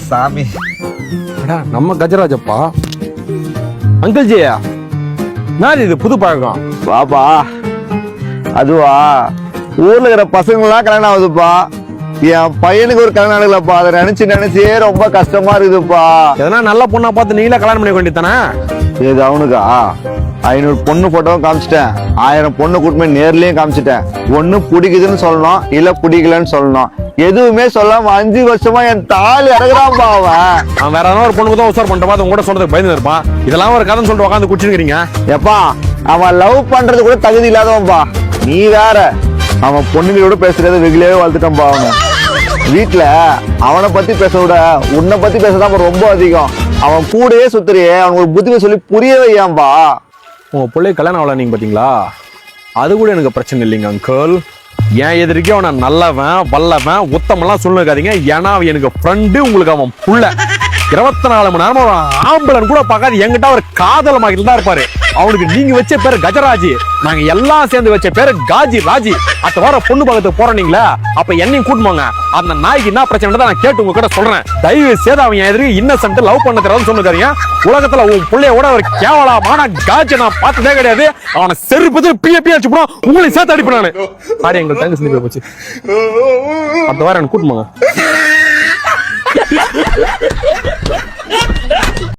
சாமி நம்ம கஜராஜப்பா. அங்கிள் ஜியா நான் இது புது பழக்கம். பாப்பா அதுவா ஊர்ல இருக்கிற பசங்களாம் கல்யாணம் ஆகுதுப்பா. என் பையனுக்கு ஒரு கல்யாணம் ஆகலப்பா. அதை நினைச்சு ரொம்ப கஷ்டமா இருக்குதுப்பா. எதனா நல்ல பொண்ணா பார்த்து நீங்களே கல்யாணம் பண்ண வேண்டியதானே? இது அவனுக்கா 500 பொண்ணு போட்டோவும் காமிச்சிட்டேன், 1000 பொண்ணு கூட்டமே நேர்லயும் காமிச்சிட்டேன். ஒண்ணு பிடிக்குதுன்னு சொல்லணும், இல்ல பிடிக்கலன்னு சொல்லணும். எதுவுமே சொல்லாம 5 வருஷமா என் தாலி இறங்குறான்பா அவன். அவன் வேற ஒரு பொண்ணுக்கு தான் உசார் பண்ற மாதிரி கூட சொல்றதுக்கு பயந்து இருப்பான். இதெல்லாம் ஒரு கதை சொல்லிட்டு உட்காந்து குடிச்சுக்கிறீங்க. எப்பா அவன் லவ் பண்றது கூட தகுதி இல்லாதவன்பா. நீ வேற அவன் பொண்ணுங்களோட பேசுறது வெகுலையே வளர்த்துட்டான்பா. அவனை வீட்டுல அவனை பத்தி பேச விட உன்னை பத்தி பேசதான் ரொம்ப அதிகம். அவன் கூடயே சுத்துறியே, அவனுக்கு ஒரு புத்தியை சொல்லி புரிய வையாம்பா. உங்க பிள்ளை கல்யாணம் ஆகல நீங்க பாத்தீங்களா? அது கூட எனக்கு பிரச்சனை இல்லைங்க அங்கிள். ஏன் எதிர்க்கே அவனை நல்லவன் வல்லவன் உத்தமெல்லாம் சொல்லிருக்காதீங்க. ஏன்னா அவன் எனக்கு ஃப்ரெண்டு, உங்களுக்கு அவன் புள்ள. 24 மணி நேரமா ஆம்பளன் கூட பார்க்காது என்கிட்ட ஒரு காதல் மகிழ்ந்து தான் இருப்பாரு. அவனுக்கு நீங்க வச்ச பேரு கஜராஜி, நாங்க எல்லாம் சேர்ந்து வச்ச பேரு காஜி ராஜி. அடுத்த வாரம் பொண்ணு பார்க்கறதுக்கு போறீங்களா? அப்ப என்னையும் கூட்டுவாங்க. அந்த நாய்க்கு என்ன பிரச்சனை நான் கேட்டு உங்க கிட்ட சொல்றேன். தயவு செய்து அவன் எதிர்க்கு இன்னசென்ட் லவ் பண்ண தெரியாதுன்னு சொல்லுக்காதீங்க. உலகத்துல உன் பிள்ளையோட ஒரு கேவலமான காஜை நான் பார்த்ததே கிடையாது. அவனை செருப்பு பிய அடிச்சு போடும். உங்களையும் சேர்த்து அடிப்பேன் நானு. ஆடி எங்களுக்கு தங்க சிந்தி போச்சு. அடுத்த வாரம் எனக்கு கூட்டுவாங்க.